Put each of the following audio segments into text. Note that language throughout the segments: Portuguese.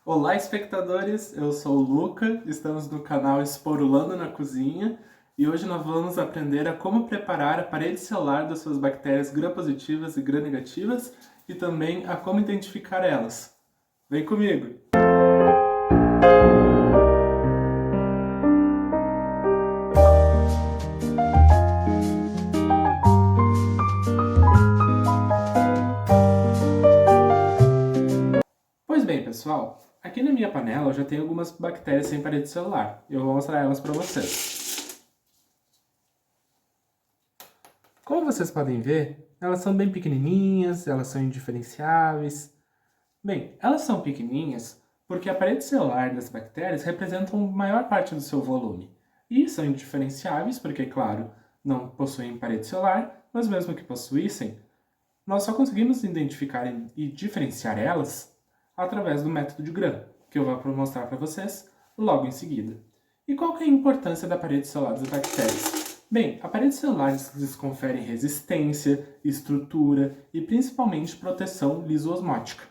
Olá, espectadores! Eu sou o Luca, estamos no canal Esporulando na Cozinha e hoje nós vamos aprender a como preparar a parede celular das suas bactérias gram-positivas e gram-negativas e também a como identificar elas. Vem comigo! Pois bem, pessoal, aqui na minha panela eu já tenho algumas bactérias sem parede celular e eu vou mostrar elas para vocês. Como vocês podem ver, elas são bem pequenininhas, elas são indiferenciáveis. Bem, elas são pequenininhas porque a parede celular das bactérias representa a maior parte do seu volume. E são indiferenciáveis porque, claro, não possuem parede celular, mas mesmo que possuíssem, nós só conseguimos identificar e diferenciar elas através do método de Gram, que eu vou mostrar para vocês logo em seguida. E qual que é a importância da parede celular das bactérias? Bem, a parede celular lhes confere resistência, estrutura e principalmente proteção lisoosmótica.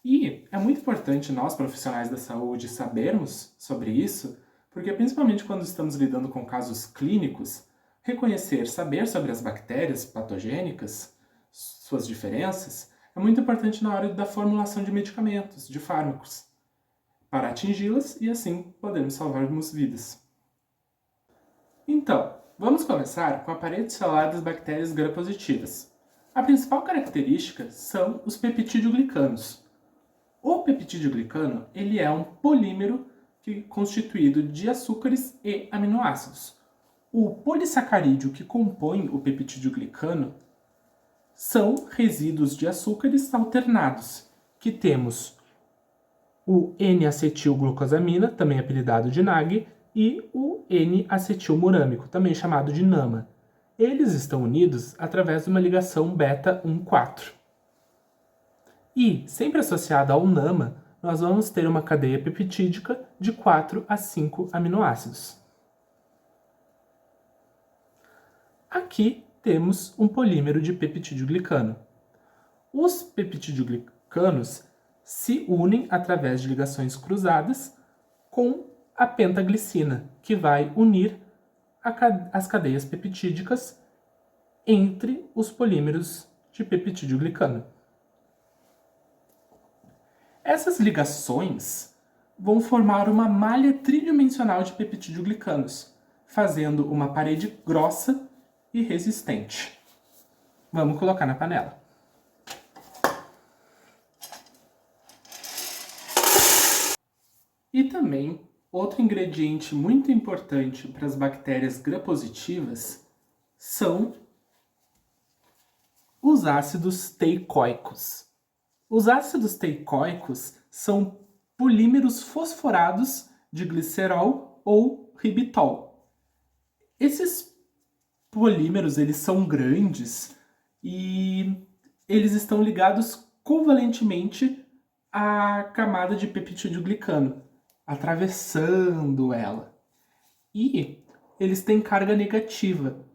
E é muito importante nós, profissionais da saúde, sabermos sobre isso, porque principalmente quando estamos lidando com casos clínicos, reconhecer, saber sobre as bactérias patogênicas, suas diferenças, é muito importante na hora da formulação de medicamentos, de fármacos, para atingi-las e assim podermos salvarmos vidas. Então, vamos começar com a parede celular das bactérias gram-positivas. A principal característica são os peptidioglicanos. O peptidoglicano ele é um polímero constituído de açúcares e aminoácidos. O polissacarídeo que compõe o peptidoglicano são resíduos de açúcares alternados, que temos o N-acetilglucosamina, também apelidado de NAG, e o N-acetilmurâmico, também chamado de NAMA. Eles estão unidos através de uma ligação beta-1,4. E, sempre associada ao NAMA, nós vamos ter uma cadeia peptídica de 4 a 5 aminoácidos. Aqui temos um polímero de peptidoglicano. Os peptidoglicanos se unem através de ligações cruzadas com a pentaglicina, que vai unir as cadeias peptídicas entre os polímeros de peptidoglicano. Essas ligações vão formar uma malha tridimensional de peptidoglicanos, fazendo uma parede grossa e resistente. Vamos colocar na panela. E também, outro ingrediente muito importante para as bactérias gram-positivas são os ácidos teicoicos. Os ácidos teicoicos são polímeros fosforados de glicerol ou ribitol. Esses polímeros eles são grandes e eles estão ligados covalentemente à camada de peptidoglicano, atravessando ela. E eles têm carga negativa,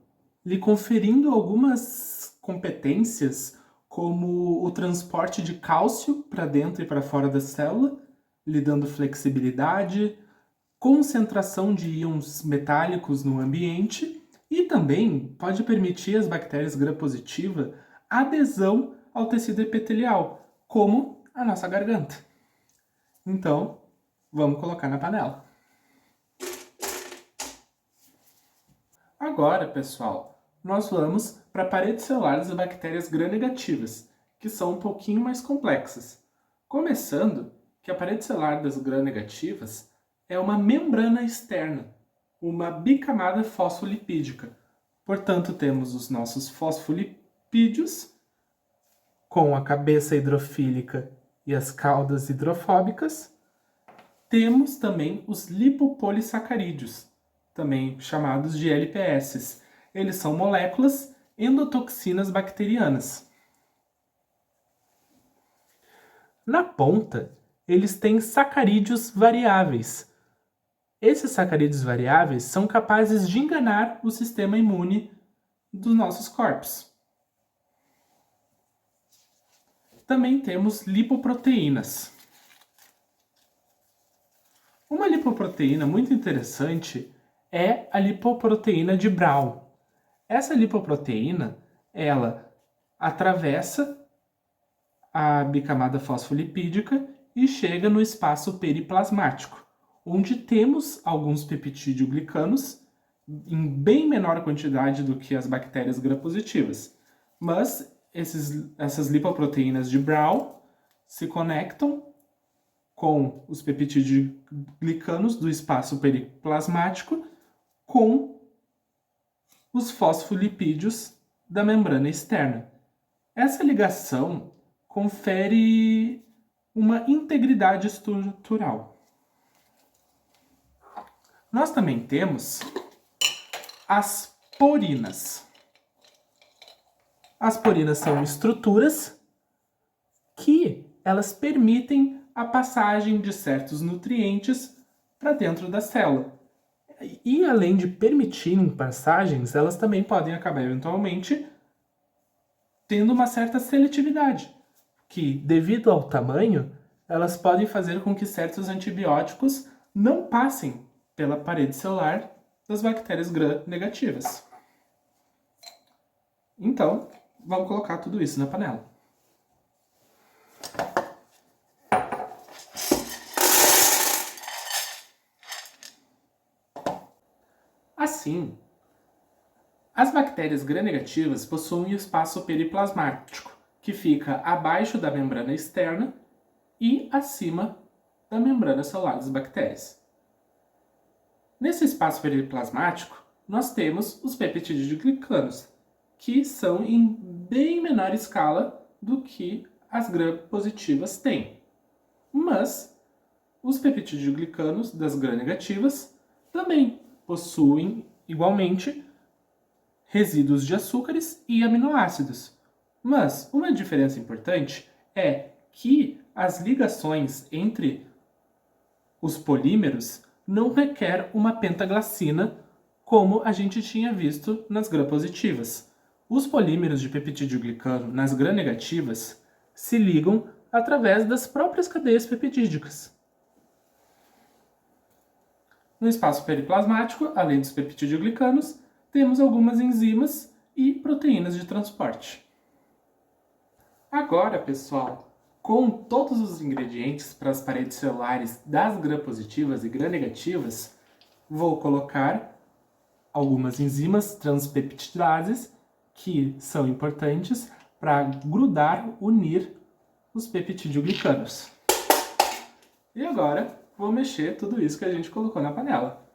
lhe conferindo algumas competências como o transporte de cálcio para dentro e para fora da célula, lhe dando flexibilidade, concentração de íons metálicos no ambiente e também pode permitir às bactérias gram-positivas adesão ao tecido epitelial, como a nossa garganta. Então, vamos colocar na panela. Agora, pessoal, nós vamos para a parede celular das bactérias gram-negativas, que são um pouquinho mais complexas. Começando que a parede celular das gram-negativas é uma membrana externa, uma bicamada fosfolipídica. Portanto, temos os nossos fosfolipídios, com a cabeça hidrofílica e as caudas hidrofóbicas. Temos também os lipopolissacarídeos, também chamados de LPS. Eles são moléculas endotoxinas bacterianas. Na ponta, eles têm sacarídeos variáveis. Esses sacarídeos variáveis são capazes de enganar o sistema imune dos nossos corpos. Também temos lipoproteínas. Uma lipoproteína muito interessante é a lipoproteína de Brown. Essa lipoproteína, ela atravessa a bicamada fosfolipídica e chega no espaço periplasmático, onde temos alguns peptídeo-glicanos em bem menor quantidade do que as bactérias gram-positivas. Mas essas lipoproteínas de Brown se conectam com os peptídeo-glicanos do espaço periplasmático com os fosfolipídios da membrana externa. Essa ligação confere uma integridade estrutural. Nós também temos as porinas. As porinas são estruturas que elas permitem a passagem de certos nutrientes para dentro da célula. E além de permitirem passagens, elas também podem acabar eventualmente tendo uma certa seletividade, que devido ao tamanho, elas podem fazer com que certos antibióticos não passem pela parede celular das bactérias gram-negativas. Então, vamos colocar tudo isso na panela. Assim, as bactérias gram-negativas possuem o espaço periplasmático, que fica abaixo da membrana externa e acima da membrana celular das bactérias. Nesse espaço periplasmático, nós temos os peptídeo-glicanos, que são em bem menor escala do que as gram-positivas têm. Mas os peptídeo-glicanos das gram-negativas também possuem, igualmente, resíduos de açúcares e aminoácidos. Mas uma diferença importante é que as ligações entre os polímeros não requer uma pentaglacina, como a gente tinha visto nas gram-positivas. Os polímeros de peptídeo-glicano nas gram-negativas se ligam através das próprias cadeias peptídicas. No espaço periplasmático, além dos peptídeo-glicanos, temos algumas enzimas e proteínas de transporte. Agora, pessoal, com todos os ingredientes para as paredes celulares das gram-positivas e gram-negativas, vou colocar algumas enzimas transpeptidases que são importantes para grudar, unir os peptídeo-glicanos. E agora, vou mexer tudo isso que a gente colocou na panela.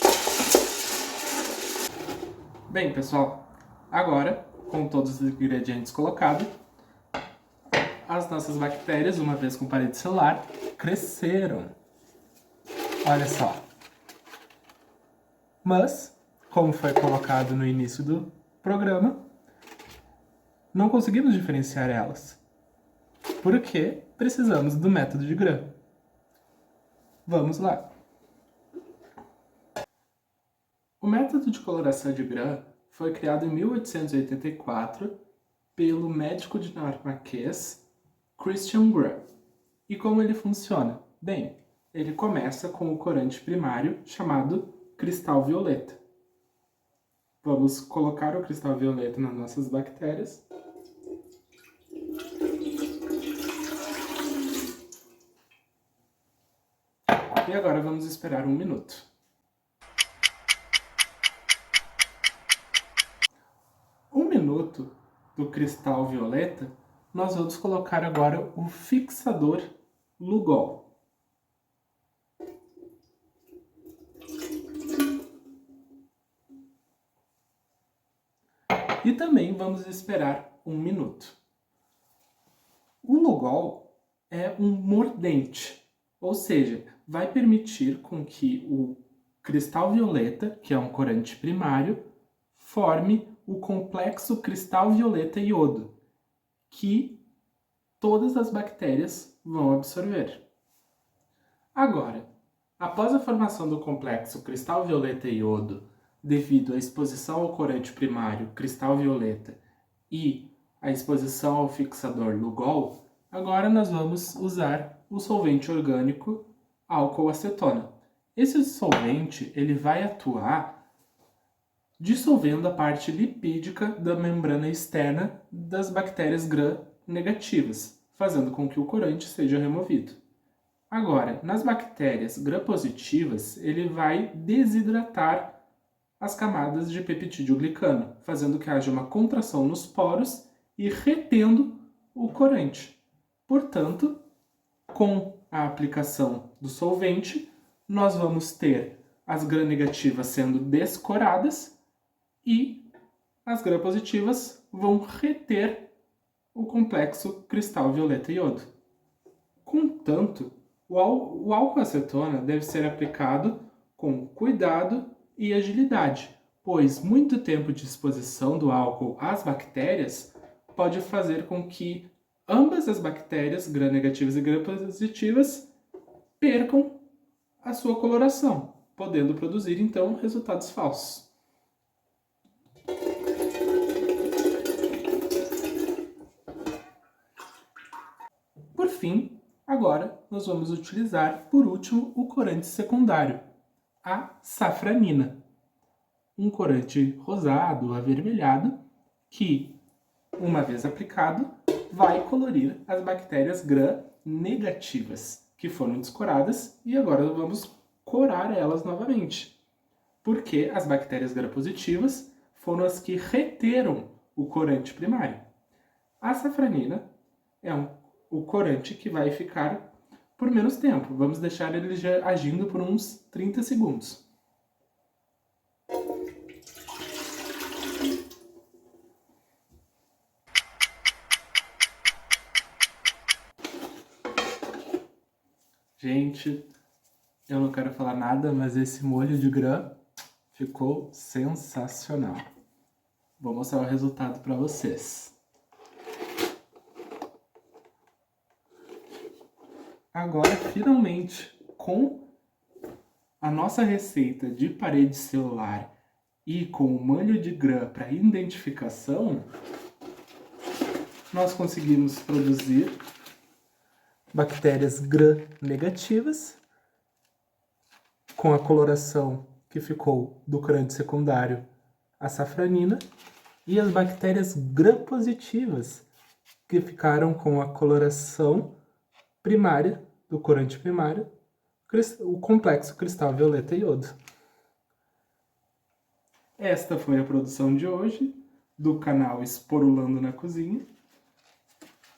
Bem, pessoal, agora, com todos os ingredientes colocados, as nossas bactérias, uma vez com parede celular, cresceram. Olha só. Mas, como foi colocado no início do programa, não conseguimos diferenciar elas, porque precisamos do método de Gram. Vamos lá. O método de coloração de Gram foi criado em 1884 pelo médico dinamarquês Christian Gram. E como ele funciona? Bem, ele começa com o corante primário chamado cristal violeta. Vamos colocar o cristal violeta nas nossas bactérias. E agora vamos esperar 1 minuto. 1 minuto do cristal violeta, nós vamos colocar agora o fixador Lugol. E também vamos esperar 1 minuto. O Lugol é um mordente, ou seja, vai permitir com que o cristal violeta, que é um corante primário, forme o complexo cristal violeta iodo, que todas as bactérias vão absorver. Agora, após a formação do complexo cristal violeta iodo, devido à exposição ao corante primário cristal violeta e à exposição ao fixador Lugol, agora nós vamos usar o solvente orgânico álcool acetona. Esse solvente ele vai atuar dissolvendo a parte lipídica da membrana externa das bactérias gram-negativas, fazendo com que o corante seja removido. Agora, nas bactérias gram-positivas, ele vai desidratar as camadas de peptidoglicano, fazendo que haja uma contração nos poros e retendo o corante. Portanto, com a aplicação do solvente, nós vamos ter as gram-negativas sendo descoradas e as gram-positivas vão reter o complexo cristal violeta iodo. Contanto, o álcool acetona deve ser aplicado com cuidado e agilidade, pois muito tempo de exposição do álcool às bactérias pode fazer com que ambas as bactérias, gram-negativas e gram-positivas, percam a sua coloração, podendo produzir então resultados falsos. Por fim, agora nós vamos utilizar, por último, o corante secundário, a safranina. Um corante rosado, avermelhado, que, uma vez aplicado, vai colorir as bactérias gram-negativas, que foram descoradas, e agora vamos corar elas novamente. Porque as bactérias gram-positivas foram as que reteram o corante primário. A safranina é o corante que vai ficar por menos tempo. Vamos deixar ele já agindo por uns 30 segundos. Gente, eu não quero falar nada, mas esse molho de gram ficou sensacional. Vou mostrar o resultado para vocês. Agora, finalmente, com a nossa receita de parede celular e com o molho de gram para identificação, nós conseguimos produzir bactérias gram-negativas com a coloração que ficou do corante secundário, a safranina, e as bactérias gram-positivas que ficaram com a coloração primária do corante primário, o complexo cristal violeta iodo. Esta foi a produção de hoje do canal Esporulando na Cozinha.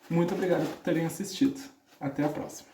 Muito obrigado por terem assistido. Até a próxima.